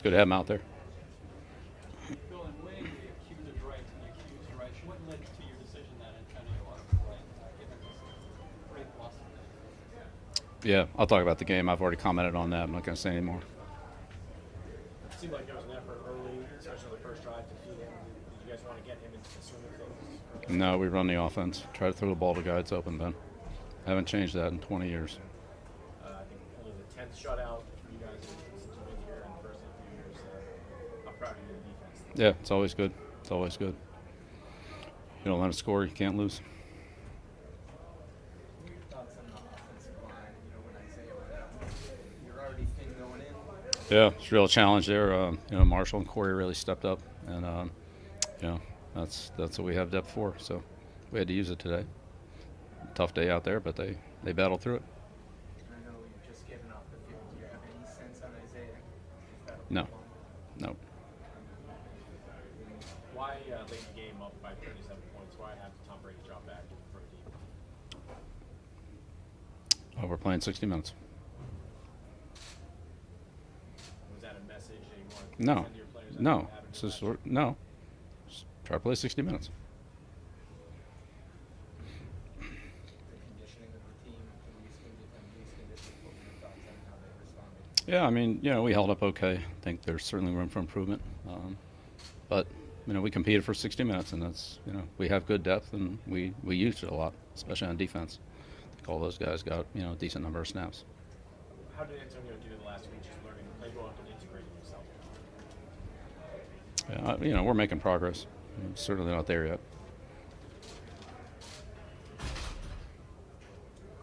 good to have him out there. Bill, in weighing the accuser's rights and the accused's rights, what led to your decision then in turning a lot of play, given this great loss? Yeah, I'll talk about the game. I've already commented on that. I'm not going to say anymore. It seemed like there was an effort early, especially on the first drive, to feed him. Did you guys want to get him into the swing of things? No, we run the offense. Try to throw the ball to guys open, Ben. Haven't changed that in 20 years. I think only the 10th shutout for you guys since you've been here in the first few years. How proud of you of the defense? Yeah, it's always good. It's always good. You don't let it score, you can't lose. Your thoughts on the offensive line? When Isaiah went out, you're already thin going in. Yeah, it's a real challenge there. Marshall and Corey really stepped up, and that's what we have depth for. So we had to use it today. Tough day out there, but they battled through it. I know you've just given off the field. Do you have any sense on Isaiah? No. Why late in the game up by 37 points? Why have Tom Brady drop back for a deep? Oh, we're playing 60 minutes. Was that a message that you wanted to No. send to your players? No. No. Just try to play 60 minutes. The conditioning of the team, least conditioning, what were your thoughts on how they responded? Yeah, I mean, we held up okay. I think there's certainly room for improvement. But, we competed for 60 minutes, and that's, we have good depth, and we used it a lot, especially on defense. I think all those guys got, a decent number of snaps. How did Antonio do the last week, just learning the playbook and integrating himself? Yeah, we're making progress. I'm certainly not there yet.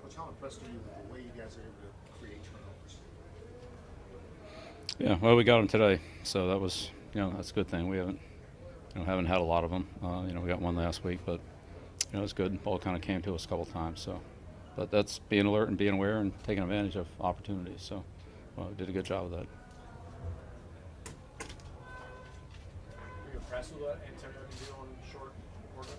Coach, how impressed are you with the way you guys are able to create turnovers? Yeah, well, we got them today, so that was, that's a good thing. We haven't had a lot of them. We got one last week, but it was good. The ball kind of came to us a couple times, so. But that's being alert and being aware and taking advantage of opportunities. So, we did a good job of that. Were you impressed with what Antonio can do on short quarter?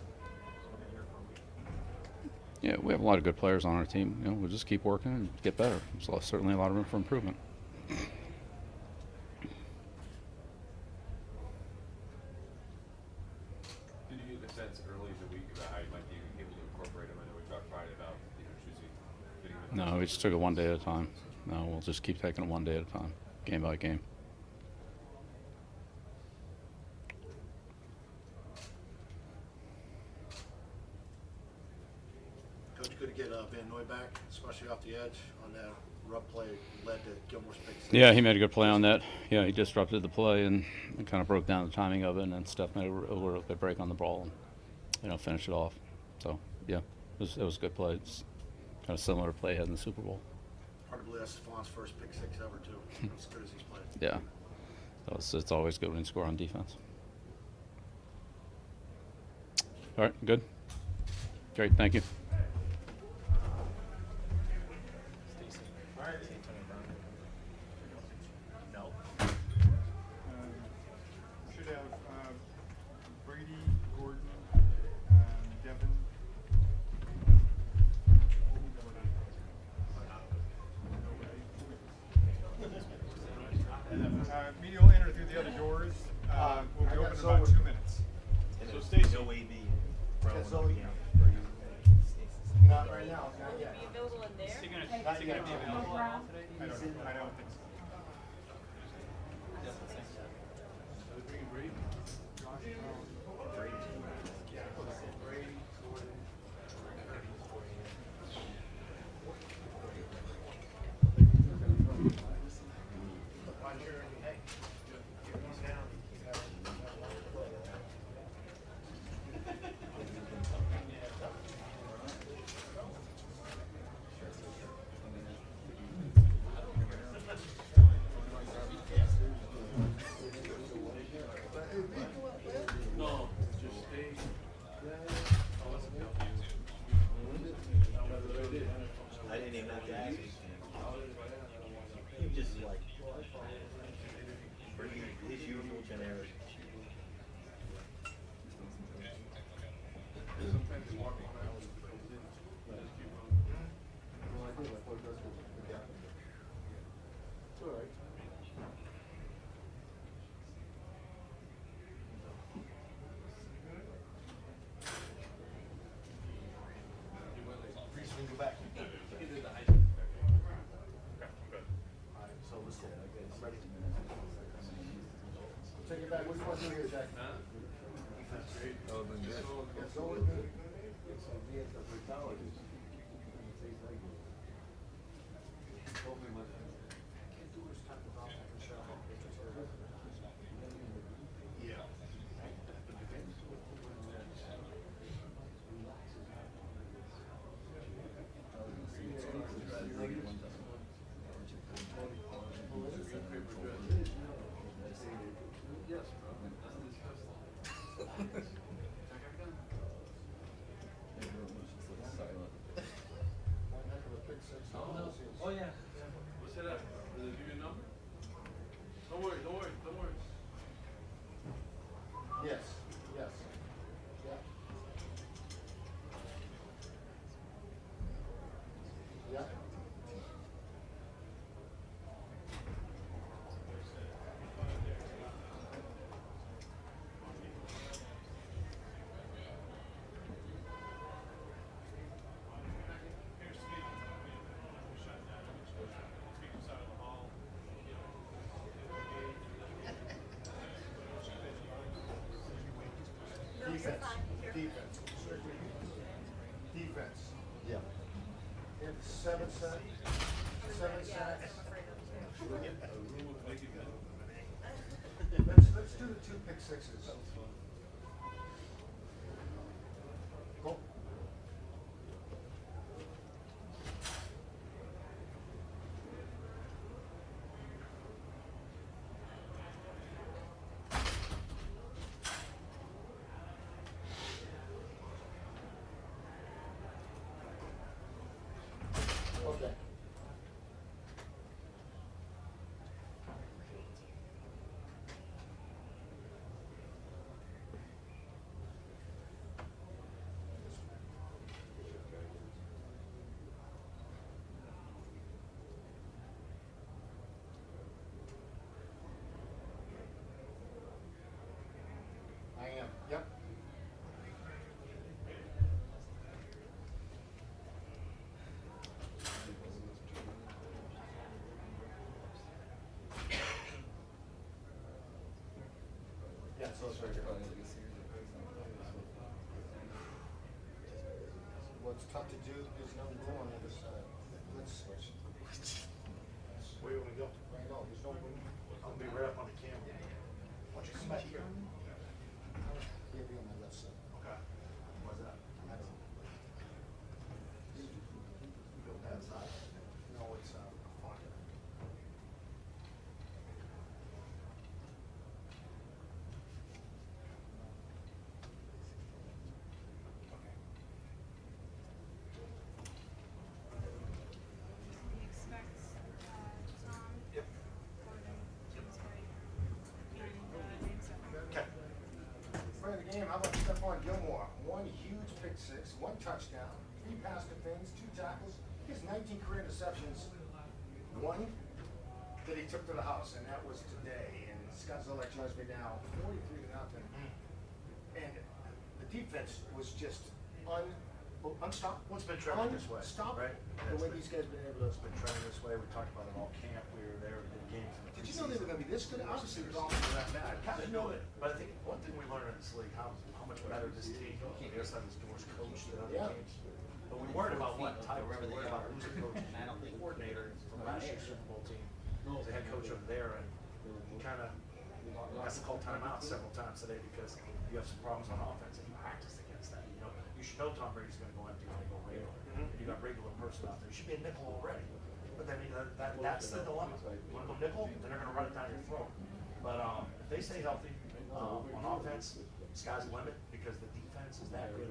Yeah, we have a lot of good players on our team. We'll just keep working and get better. There's certainly a lot of room for improvement. Did you get a sense early in the week about how you might be able to incorporate him? I know we talked Friday about choosing getting him. No, we just took it one day at a time. No, we'll just keep taking it one day at a time, game by game. Coach, good to get Van Noy back, especially off the edge on that rub play led to Gilmore's pick six. Yeah, he made a good play on that. Yeah, he disrupted the play and kind of broke down the timing of it, and then Steph made a real good break on the ball and finished it off. So, yeah, it was a good play. It's kind of similar to play he had in the Super Bowl. Hard to believe that's Stephon's first pick six ever, too. As good as he's played. Yeah, it's always good when you score on defense. All right, good. Great, thank you. No. Should have Brady, Gordon, Devin. Media will enter through the other doors. We'll be open in about 2 minutes. So Stacey. No AB. Not right now, not yet. Is he going to be Not yet. available at all today? I don't think so. take it back. What do you want to do here, Jack? Oh, then this. It's all good. Yeah. Oh yeah. What's it at? Did they give you a number? Don't worry, don't worry, don't worry. Yes, yes. Yeah. Yeah. Defense. Defense. Defense. Yeah. They have 7 sacks. 7 sacks. Let's do the 2 pick sixes. Go. Okay. I am. Yep. Yeah, so it's right here. What's tough to do is no room on the other side. Let's switch. Where you want to go? Right, no, there's no room. I'll be right up on the camera. Why don't you come back here? He'll be on my left side. Okay. Why's that? I don't know. You go that side? No, it's fine. He expects Tom, Yep. Gordon, Kingsbury, and Jameson. Okay. Play the game. How about Stephon Gilmore? 1 huge pick six, 1 touchdown, 3 pass defense, 2 tackles. He has 19 career interceptions. 1 that he took to the house, and that was today. And Scott Zolak joins me now, 43-0. And the defense was just unstoppable. Well, it's been trending this way, Unstoppable. right? The way these guys have been able to. It's been trending this way. We talked about it all camp. We were there in games. In the Did you know they were going to be this good? Obviously, the Dolphins were that bad. How did you know it? But I think one thing we learned in this league, how much better this team, the other side is George coach than other Yeah. teams. But we worried about what? Tyler, we worried about losing coach and the coordinator from last year's Super Bowl team. The head coach over there, and he kind of has to call timeout several times today because you have some problems on offense and you practiced against that. You know, you should know Tom Brady's going to go empty when they go regular. And you got regular person out there. You should be a nickel already. But then that's the dilemma. You want to go nickel, then they're going to run it down your throat. But if they stay healthy on offense, sky's the limit because the defense is that good.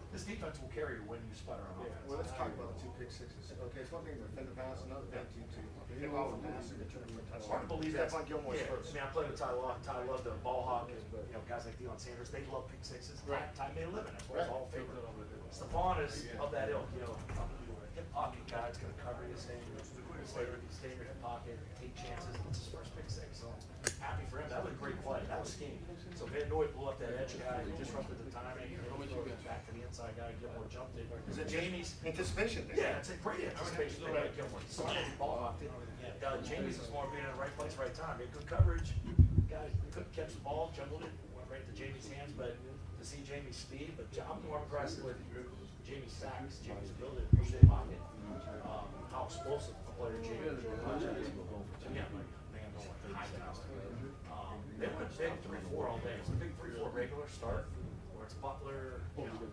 This defense will carry you when you sputter on offense. Well, let's talk about the 2 pick sixes. Okay, it's one thing to defend the pass, another thing to hit all the pass and return for a It's touchdown. hard to believe that. Stephon Gilmore's Yeah, first. I mean, I played with Ty Law. Ty loved the ball hawk, and guys like Deion Sanders. They love pick sixes. Right. Ty made a living. That's why he's Right. all favorite. Stephon is of that ilk. Hip pocket guy. It's going to cover you, stay in your hip pocket, take chances. It's his first pick six. So happy for him. That was a great play. That was scheme. So Van Noy blew up that edge guy. He disrupted the timing. Back to the inside guy. Gilmore jumped it. Is it Jamie's anticipation thing? yeah, it's a great anticipation. They got Gilmore. So ball hopped it. Jamie's is more being in the right place, right time. He had good coverage. guy couldn't catch the ball, juggled it, went right to Jamie's hands, but to see Jamie's speed, but I'm more impressed with Jamie's sacks, Jamie's ability to push the pocket, how explosive a player Jamie is. Again, like, man, don't want the high house. They went big 3-4 all day. It's a big 3-4 regular start, where it's Butler,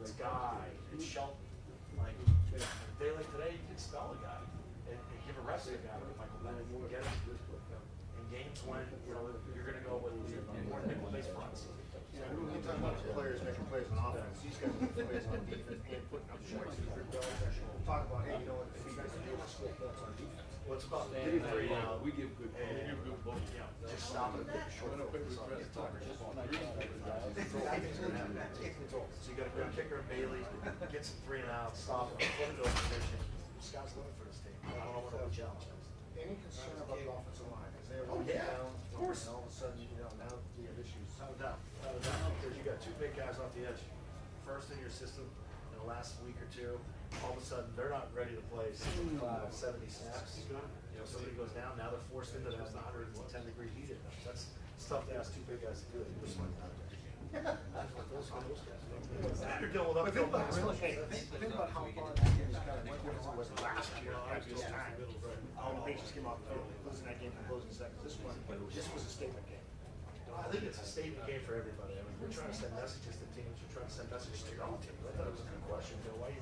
it's Guy, it's Shelton. Like, a day like today, you can spell a guy and give a rest to a guy like Michael Bennett. You get it? In games when, you're going to go with more nickel-based fronts. When you talk about players making plays on offense, these guys make plays on defense and putting up points. Talk about, hey, you know what, these guys are doing score points on defense. Well, it's about We give good balls. just stop it at short focus on the target. So you got a good kicker in Bailey, get some 3 and outs, stop it, put it in position. Scott's looking for this team. I don't know what the challenge is. Any concern about the offensive line? Because they're Oh, yeah, down, of course. and all of a sudden, now we have issues. Without a doubt, without a doubt, because you got 2 big guys off the edge. First in your system in the last week or 2, all of a sudden they're not ready to play 65, 70 snaps. Somebody goes down, now they're forced into that 110-degree heat. That's tough to ask 2 big guys to do it. Those guys. You're dealing with uphill battles. Think about how far that game is coming. What was last year at this time? All the Patriots came off the field, losing that game in closing seconds. This was a statement game. I think it's a statement game for everybody. I mean, we're trying to send messages to teams. We're trying to send messages to your own team. I thought it was a good question, Bill. Why you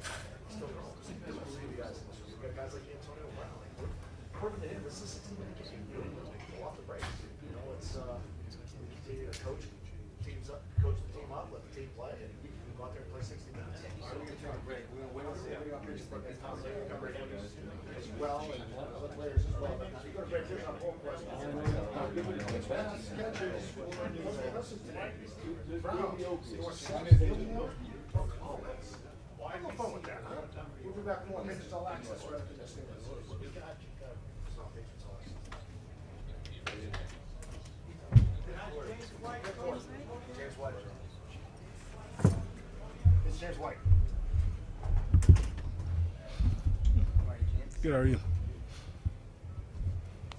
still don't believe you guys in this? We've got guys like Antonio Brown. Like, according to him, this is a team that can pull off the brakes. It's we continue to coach teams up, coach the team up, let the team play, and we can go out there and play 60 minutes. We're going to take a break. We're going to wait and see as well, and other players as well. But if you go to break, there's a whole question. Why no fun with that? Huh? We'll be back more. Make us all access right after this thing. We got you. It's not Patriots all access. James White. It's James White. Good, how are you?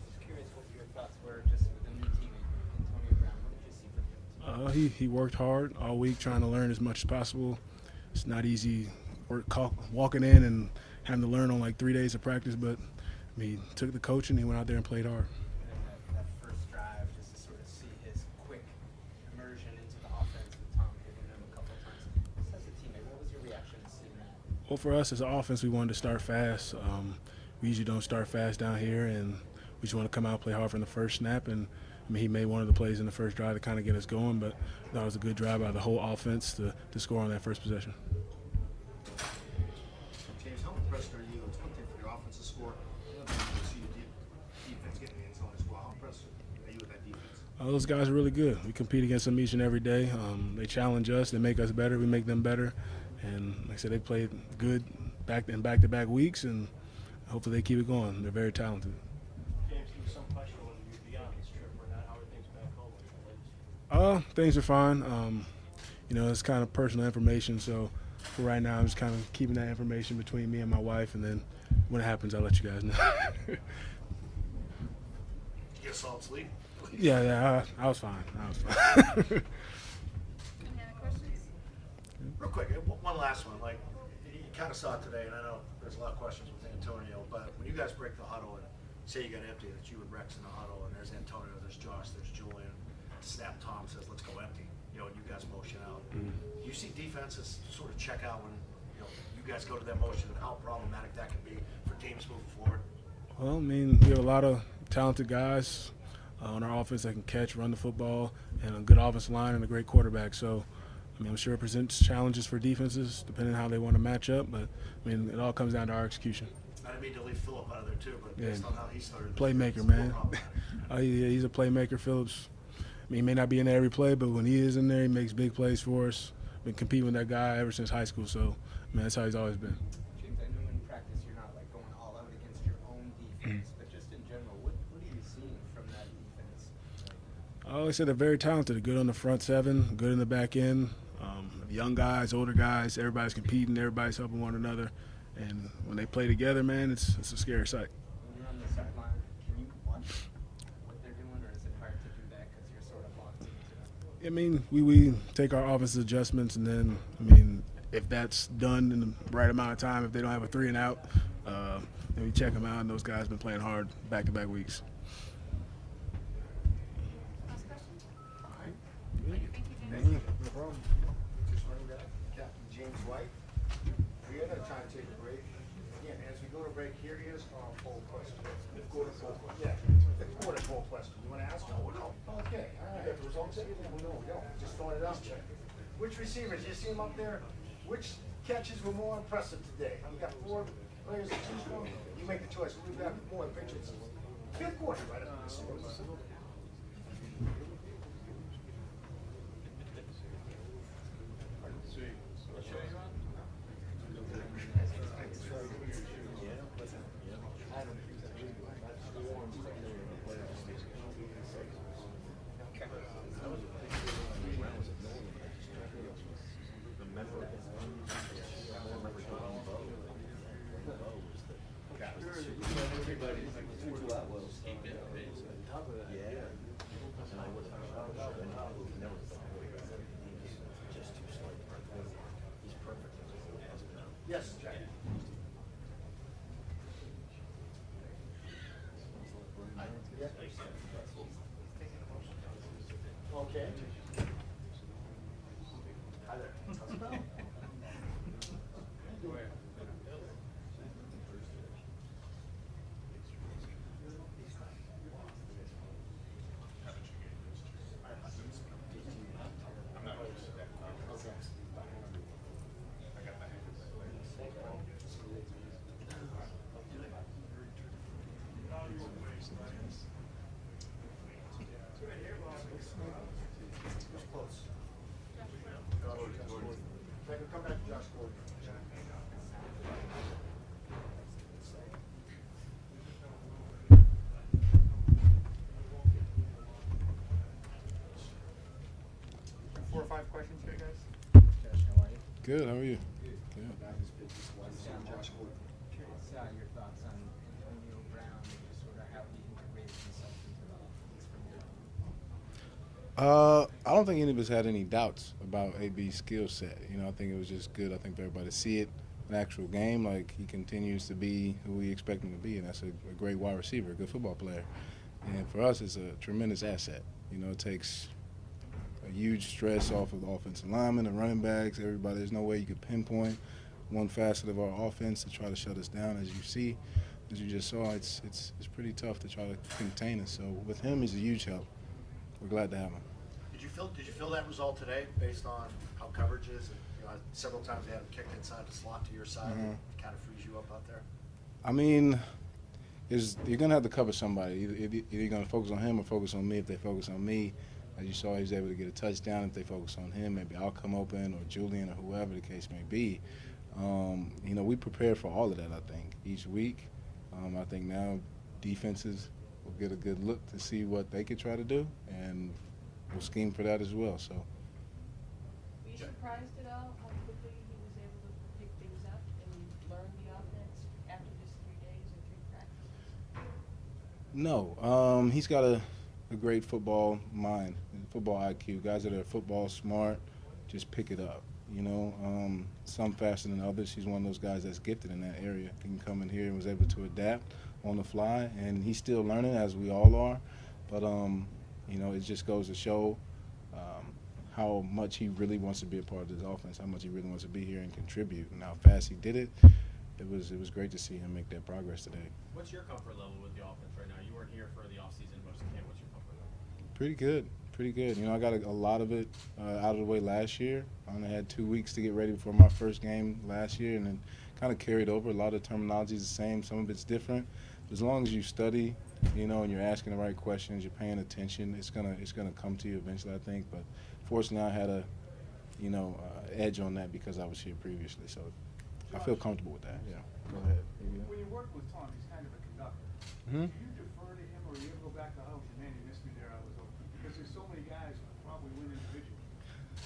Just curious what your thoughts were just with the new teammate, Antonio Brown. What did you see from him? He worked hard all week trying to learn as much as possible. It's not easy walking in and having to learn on like 3 days of practice, but I mean, he took the coach and he went out there and played hard. And that first drive, just to sort of see his quick immersion into the offense with Tom hitting him a couple of times. Just as a teammate, what was your reaction to seeing that? Well, for us as an offense, we wanted to start fast. We usually don't start fast down here, and we just want to come out and play hard from the first snap. And I mean, he made one of the plays in the first drive to kind of get us going, but that was a good drive by the whole offense to score on that first possession. James, how impressed are you? It's one thing for your offense to score. Another thing to see your defense getting the end zone as well. How impressed are you with that defense? Those guys are really good. We compete against them each and every day. They challenge us. They make us better. We make them better. And like I said, they played good back-to-back weeks, and hopefully they keep it going. They're very talented. James, there was some question whether you'd be on this trip or not. How are things back home? Things are fine. It's kind of personal information, so for right now, I'm just kind of keeping that information between me and my wife, and then when it happens, I'll let you guys know. You get solid sleep? Yeah, I was fine. Any other questions? Real quick, one last one. Like, you kind of saw it today, and I know there's a lot of questions with Antonio, but when you guys break the huddle and say you got empty, it's you and Rex in the huddle, and there's Antonio, there's Josh, there's Julian, snap Tom says, let's go empty, and you guys motion out. You see defenses sort of check out when, you guys go to that motion and how problematic that can be for teams moving forward? Well, I mean, we have a lot of talented guys on our offense that can catch, run the football, and a good offensive line and a great quarterback. So, I mean, I'm sure it presents challenges for defenses depending on how they want to match up. But, I mean, it all comes down to our execution. I didn't mean to leave Phillip out of there too, but based on how he started. Playmaker, man. He's a playmaker, Phillips. I mean, he may not be in there every play, but when he is in there, he makes big plays for us. Been competing with that guy ever since high school. So, man, that's how he's always been. James, I know in practice you're not like going all out against your own defense, but just in general, what are you seeing from that defense? Like I said, they're very talented. Good on the front seven, good in the back end. Young guys, older guys, everybody's competing, everybody's helping one another. And when they play together, man, it's a scary sight. When you're on the sideline, can you watch what they're doing, or is it hard to do that because you're sort of I mean, we take our offensive adjustments, and then, I mean, if that's done in the right amount of time, if they don't have a 3 and out, then we check them out, and those guys have been playing hard back-to-back weeks. Last question? Thank you. Thank you, No problem. Just running back, Captain James White. We are gonna try and take a break. Again, as we go to break, here is our poll question. Fifth quarter poll question. Yeah, fifth quarter poll question. You wanna ask? No, no. Okay, all right. If the results in? No, we don't. Just throwing it out there. Which receivers, you see them up there? Which catches were more impressive today? You got 4 players to choose from. You make the choice. We've got more Patriots. Fifth quarter, right up this. Yes, Jack. Okay. Hi there. How's it going? 4 or 5 questions here, guys? Good. How are you? Curious your thoughts on Antonio Brown and just sort of how he integrated himself into the offense from your I don't think any of us had any doubts about AB's skill set. You know, I think it was just good. I think for everybody to see it in an actual game, like he continues to be who we expect him to be, and that's a great wide receiver, a good football player. And for us, it's a tremendous asset. You know, it takes a huge stress off of the offensive linemen, the running backs, everybody. There's no way you could pinpoint one facet of our offense to try to shut us down. As you see, as you just saw, it's pretty tough to try to contain us. So with him, he's a huge help. We're glad to have him. Did you feel that result today based on how coverage is? You know, several times they had him kicked inside the slot to your side. It kind of frees you up out there. I mean, you're going to have to cover somebody. Either you're going to focus on him or focus on me. If they focus on me, as you saw, he was able to get a touchdown. If they focus on him, maybe I'll come open, or Julian, or whoever the case may be. You know, we prepare for all of that, I think, each week. I think now defenses will get a good look to see what they could try to do, and we'll scheme for that as well. So. Were you surprised at all how quickly he was able to pick things up and learn the offense after just 3 days or 3 practices? No. He's got a great football mind, football IQ. Guys that are football smart just pick it up. You know, some faster than others. He's one of those guys that's gifted in that area. He can come in here and was able to adapt on the fly, and he's still learning, as we all are. But, you know, it just goes to show how much he really wants to be a part of this offense, how much he really wants to be here and contribute, and how fast he did it. It was great to see him make that progress today. What's your comfort level with the offense right now? You weren't here for the offseason most of the camp. What's your comfort level? Pretty good. Pretty good. You know, I got a lot of it out of the way last year. I only had 2 weeks to get ready for my first game last year, and then kind of carried over. A lot of terminology is the same. Some of it's different. As long as you study, you know, and you're asking the right questions, you're paying attention, it's gonna come to you eventually, I think. But fortunately, I had a, you know, edge on that because I was here previously. So I feel comfortable with that. Yeah. Go ahead. When you work with Tom, he's kind of a conductor. Mm-hmm. Do you defer to him, or do you ever go back to, oh, man, you missed me there, I was open? Because there's so many guys who probably win individually.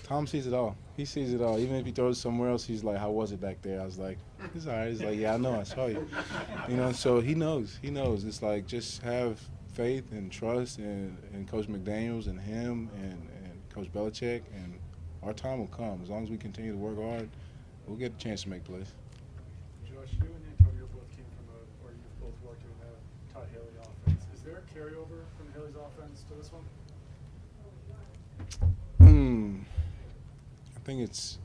Tom sees it all. He sees it all. Even if he throws somewhere else, he's like, how was it back there? I was like, it's all right. He's like, yeah, I know. I saw you. You know, so he knows. He knows. It's like just have faith and trust in Coach McDaniels and him and Coach Belichick, and our time will come. As long as we continue to work hard, we'll get a chance to make plays. Josh, you and Antonio both came from or you both worked in a Todd Haley offense. Is there a carryover from Haley's offense to this one? I think it's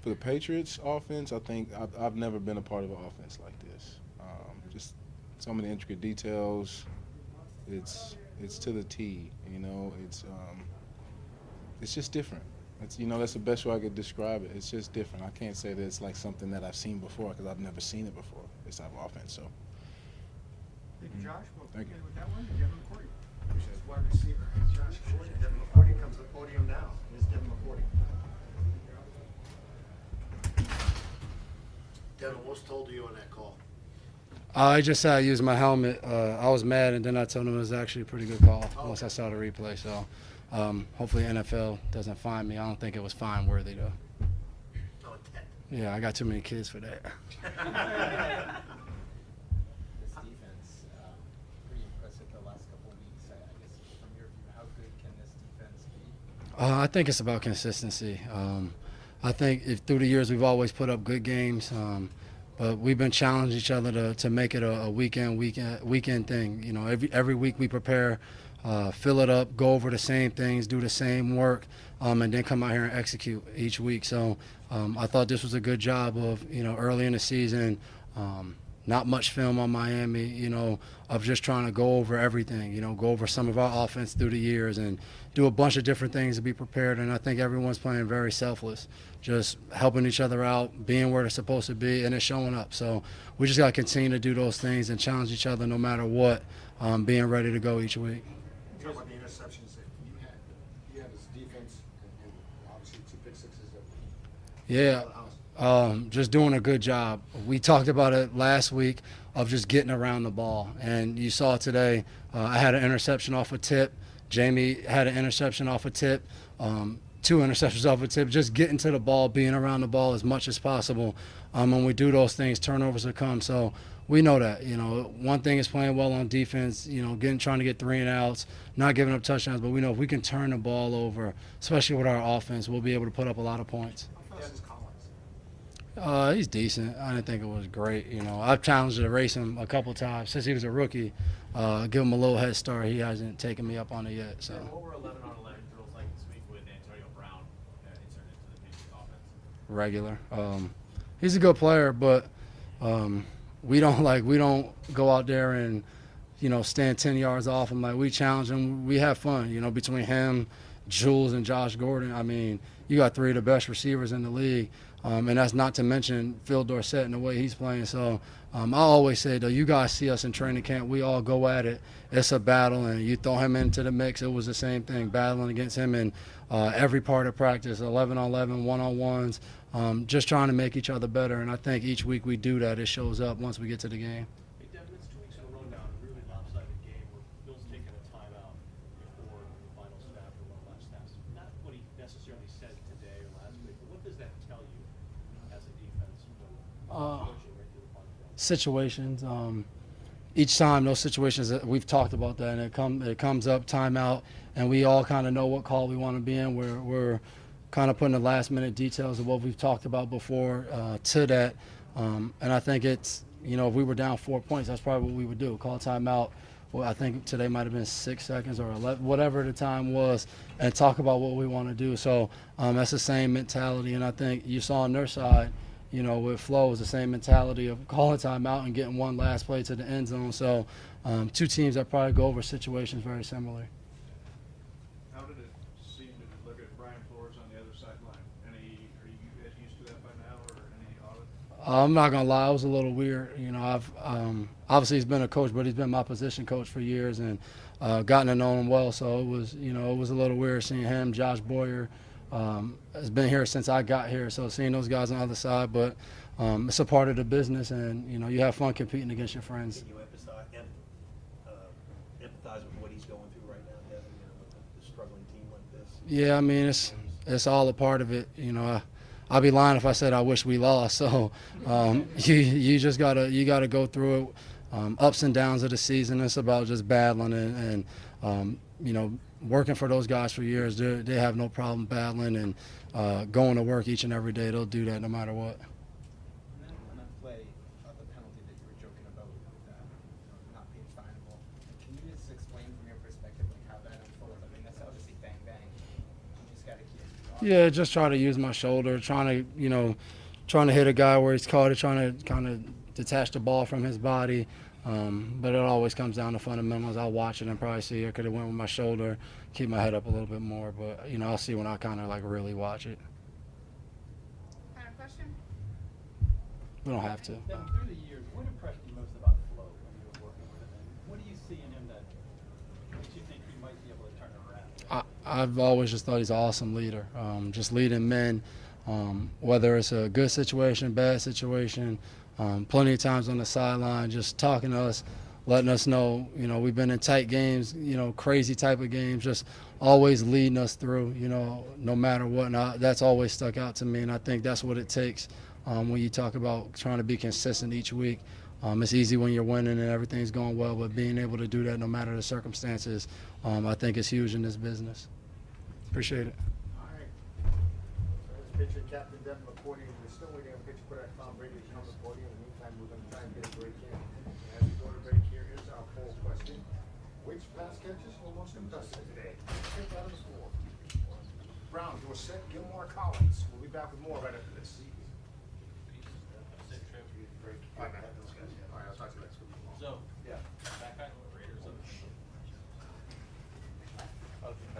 for the Patriots offense. I think I've never been a part of an offense like this. Just so many intricate details. It's to the T. You know, it's just different. That's the best way I could describe it. It's just different. I can't say that it's like something that I've seen before because I've never seen it before, this type of offense. So. Thank you, Josh. Well, Thank you. with that one, Devin McCourty. Wide receiver, Josh Gordon. Devin McCourty comes to the podium now. Here's Devin McCourty. Devin, what was told to you on that call? I just said I used my helmet. I was mad, and then I told him it was actually a pretty good call once I saw the replay. So hopefully NFL doesn't fine me. I don't think it was fine worthy, though. No intent. Yeah, I got too many kids for that. This defense, pretty impressive the last couple of weeks. I guess from your view, how good can this defense be? I think it's about consistency. I think through the years we've always put up good games, but we've been challenging each other to make it a weekend thing. You know, every week we prepare, fill it up, go over the same things, do the same work, and then come out here and execute each week. So I thought this was a good job of, early in the season, not much film on Miami, of just trying to go over everything, go over some of our offense through the years and do a bunch of different things to be prepared. And I think everyone's playing very selfless, just helping each other out, being where they're supposed to be, and it's showing up. So we just got to continue to do those things and challenge each other no matter what, being ready to go each week. Talk about the interceptions that you had as defense, and obviously 2 pick sixes. Yeah. Just doing a good job. We talked about it last week of just getting around the ball. And you saw today, I had an interception off a tip. Jamie had an interception off a tip. 2 interceptions off a tip. Just getting to the ball, being around the ball as much as possible. When we do those things, turnovers will come. So we know that. One thing is playing well on defense, trying to get 3 and outs, not giving up touchdowns. But we know if we can turn the ball over, especially with our offense, we'll be able to put up a lot of points. He's decent. I didn't think it was great. I've challenged to race him a couple times since he was a rookie. Give him a little head start. He hasn't taken me up on it yet. So. What were 11-on-11 drills like this week with Antonio Brown inserted into the Patriots offense? Regular. He's a good player, but we don't go out there and stand 10 yards off him. Like, we challenge him. We have fun. Between him, Jules, and Josh Gordon. I mean, you got 3 of the best receivers in the league. And that's not to mention Phil Dorsett and the way he's playing. So I always say, though, you guys see us in training camp. We all go at it. It's a battle, and you throw him into the mix. It was the same thing, battling against him in every part of practice, 11-on-11, one-on-ones, just trying to make each other better. And I think each week we do that. It shows up once we get to the game. Hey, Devin, it's 2 weeks in a row now, a really lopsided game where Bill's taken a timeout before the final snap or one of the last snaps. Not what he necessarily said today or last week, but what does that tell you as a defense when coaching right through the final game? Situations. Each time those situations, we've talked about that, and it comes up, timeout, and we all kind of know what call we want to be in. We're kind of putting the last-minute details of what we've talked about before to that. And I think it's, if we were down 4 points, that's probably what we would do, call timeout. Well, I think today might have been 6 seconds or 11, whatever the time was, and talk about what we want to do. So that's the same mentality, and I think you saw on their side, with Flo, was the same mentality of calling timeout and getting one last play to the end zone. So 2 teams that probably go over situations very similar. How did it seem to look at Brian Flores on the other sideline? Are you guys used to that by now, or any audit? I'm not gonna lie, it was a little weird. I've obviously he's been a coach, but he's been my position coach for years, and gotten to know him well. So it was, it was a little weird seeing him. Josh Boyer has been here since I got here, so seeing those guys on the other side. But it's a part of the business, and you have fun competing against your friends. Can you empathize with what he's going through right now, Devin? With a struggling team like this. Yeah, I mean it's all a part of it. I'd be lying if I said I wish we lost. So you just gotta go through it. Ups and downs of the season. It's about just battling and working for those guys for years. They have no problem battling and going to work each and every day. They'll do that no matter what. On that play, the penalty that you were joking about not being finable, can you just explain from your perspective like how that unfolds? I mean, that's obviously bang bang. You just got to keep. Yeah, just try to use my shoulder, trying to hit a guy where he's caught it, trying to kind of detach the ball from his body. But it always comes down to fundamentals. I'll watch it and probably see I could have went with my shoulder, keep my head up a little bit more. But, I'll see when I kind of like really watch it. Final question? We don't have to. Then through the years, what impressed you most about Flo when you were working with him? And what do you see in him that makes you think he might be able to turn it around? I've always just thought he's an awesome leader. Just leading men, whether it's a good situation, bad situation, plenty of times on the sideline, just talking to us, letting us know, we've been in tight games, crazy type of games, just always leading us through, no matter what. And that's always stuck out to me, and I think that's what it takes when you talk about trying to be consistent each week. It's easy when you're winning and everything's going well, but being able to do that no matter the circumstances, I think is huge in this business. Appreciate it. All right. So this pitcher, Captain Devin McCourty, we're still waiting on the pitcher for that Tom Brady to come to the podium. In the meantime, we're going to try and get a break in. And as we go to break here, here's our poll question. Which pass catches were most impressive today? Pick out of the score. Brown, Dorsett, Gilmore, Collins. We'll be back with more right after this. All right, man. All right, I'll talk to you next week. So, Yeah. backpack, Raiders.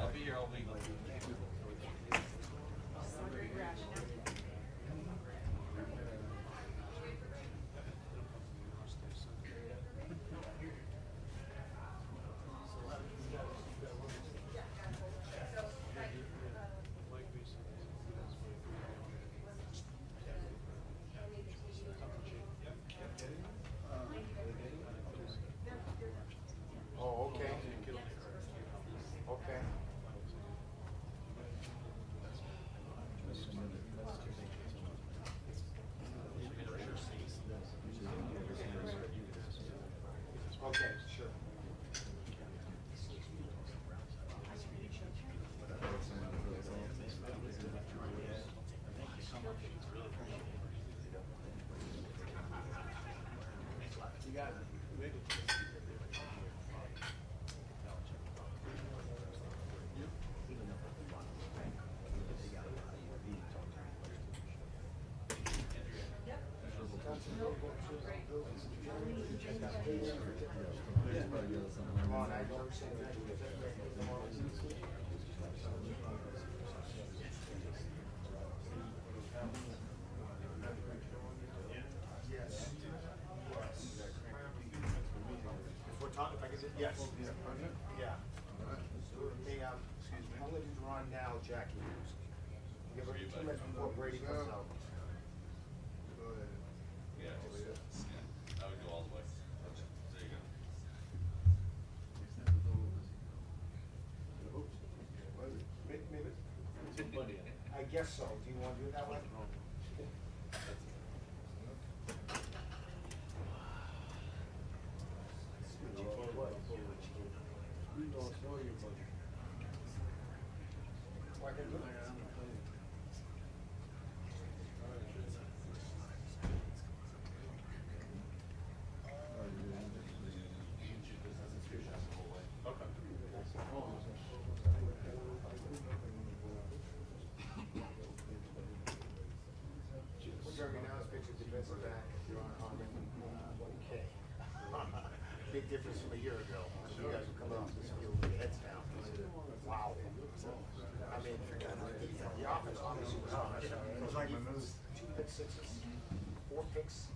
I'll be here all week. Oh, okay. Okay. Okay, sure. You got it. Come on, I don't say that. Yes. If we're talking, if I could, yes. Yeah. Hey, I'm gonna do Ron now, Jackie. Give her 2 minutes before Brady comes out. I would go all the way. There you go. Maybe. I guess so. Do you want to do it that way? Why can do it? Jeremy now is pitching defensive back. You're on Harmon, 1K. Big difference from a year ago. You guys will come out to this field with your heads down. Wow. I mean, the offense obviously was on. It was like 2 pick sixes, 4 picks,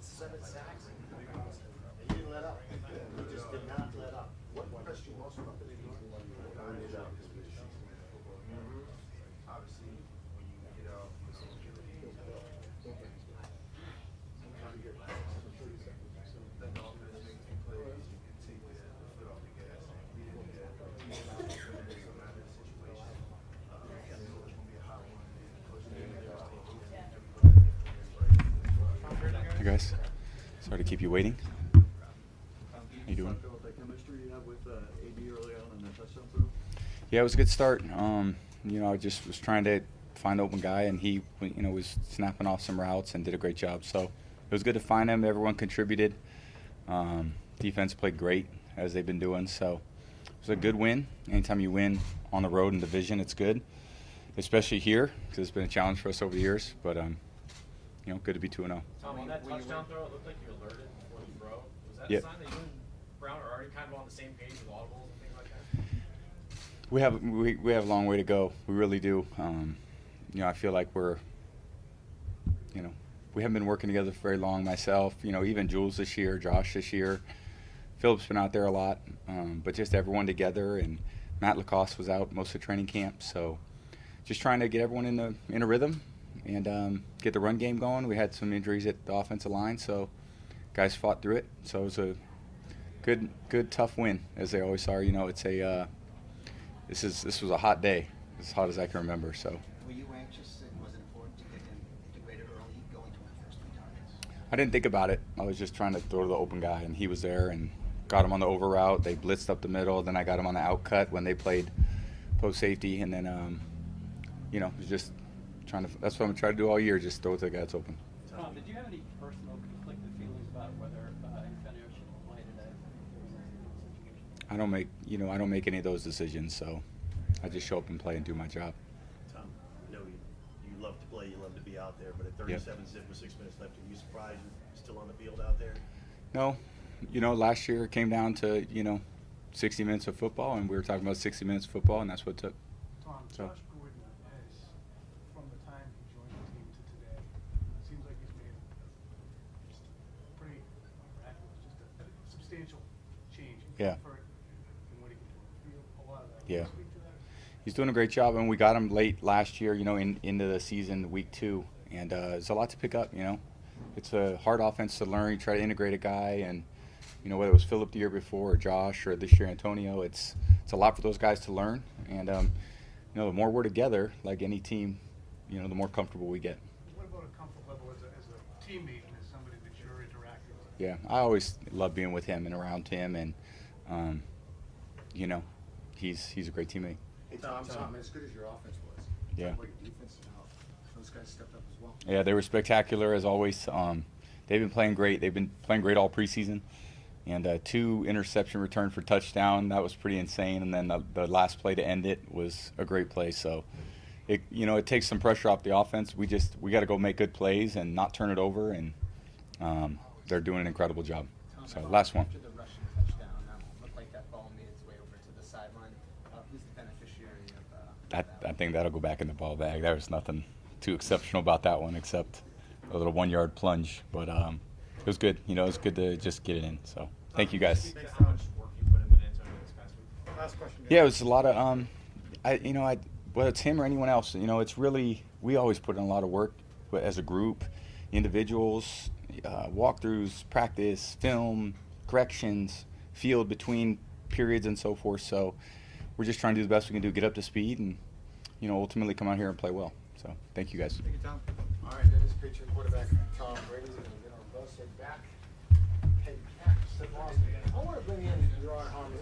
7 sacks. And you didn't let up. You just did not let up. What impressed you most about this game? Obviously, when you get out, then the offense makes 2 plays, you can take the foot off the gas. We didn't do that. We didn't have to no matter the situation. It's going to be a hot one. Hey guys, sorry to keep you waiting. How you doing? With the chemistry you have with AD early on and the touchdown throw? Yeah, it was a good start. You know, I just was trying to find the open guy, and he, you know, was snapping off some routes and did a great job. So it was good to find him. Everyone contributed. Defense played great, as they've been doing. So it was a good win. Anytime you win on the road in division, it's good, especially here because it's been a challenge for us over the years. But, you know, good to be 2-0. Tom, on that touchdown throw, it looked like you alerted before the throw. Was that Yep. a sign that you and Brown are already kind of on the same page with audibles and things like that? We have a long way to go. We really do. You know, I feel like we're, you know, we haven't been working together for very long. Myself, you know, even Jules this year, Josh this year, Philip's been out there a lot, but just everyone together. And Matt Lacoste was out most of training camp, so just trying to get everyone in a rhythm and get the run game going. We had some injuries at the offensive line, so guys fought through it. So it was a good tough win, as they always are. You know, it's a this was a hot day, as hot as I can remember. So. Were you anxious and was it important to get him integrated early going to the first 3 targets? I didn't think about it. I was just trying to throw to the open guy, and he was there and got him on the over route. They blitzed up the middle. Then I got him on the out cut when they played post safety, and then you know, was just trying to. That's what I'm trying to do all year. Just throw it to the guy that's open. Tom, did you have any personal conflicted feelings about whether Infenio should play today? I don't make any of those decisions. So I just show up and play and do my job. Tom, I know you love to play, you love to be out there, but at 37-zip with 6 minutes left, are you surprised you're still on the field out there? No, you know, last year it came down to, you know, 60 minutes of football, and we were talking about 60 minutes of football, and that's what it took. Tom, So. Josh Gordon has, from the time he joined the team to today, seems like he's made just pretty miraculous, just a substantial change in Yeah. comfort and what he can do. A lot of that. Yeah. Can you speak to that? He's doing a great job, and we got him late last year, you know, into the season, week 2, and it's a lot to pick up, you know. It's a hard offense to learn. You try to integrate a guy, and, you know, whether it was Philip the year before or Josh or this year Antonio, it's a lot for those guys to learn. And, you know, the more we're together, like any team, you know, the more comfortable we get. What about a comfort level as a teammate and as somebody that you're interacting with? Yeah, I always love being with him and around him, and, you know, he's a great teammate. Hey, Tom, as good as your offense was, Yeah. what your defense and how those guys stepped up as well. Yeah, they were spectacular as always. They've been playing great. They've been playing great all preseason. And 2 interception return for touchdown. That was pretty insane. And then the last play to end it was a great play. So, it takes some pressure off the offense. We got to go make good plays and not turn it over. And they're doing an incredible job. So last one. After the rushing touchdown, looked like that ball made its way over to the sideline. Who's the beneficiary of that? I think that'll go back in the ball bag. There was nothing too exceptional about that one except a little 1-yard plunge. But it was good. You know, it was good to just get it in. So thank you guys. How much work you put in with Antonio this past week? Last question. Yeah, it was a lot of whether it's him or anyone else, you know, it's really, we always put in a lot of work, but as a group, individuals, walkthroughs, practice, film, corrections, field between periods and so forth. So we're just trying to do the best we can do, get up to speed, and, you know, ultimately come out here and play well. So thank you guys. Thank you, Tom. All right, that is Patriot quarterback Tom Brady. We're going to get our bus back. Hey, Steph Ross, I want to bring in Gerard Harmon.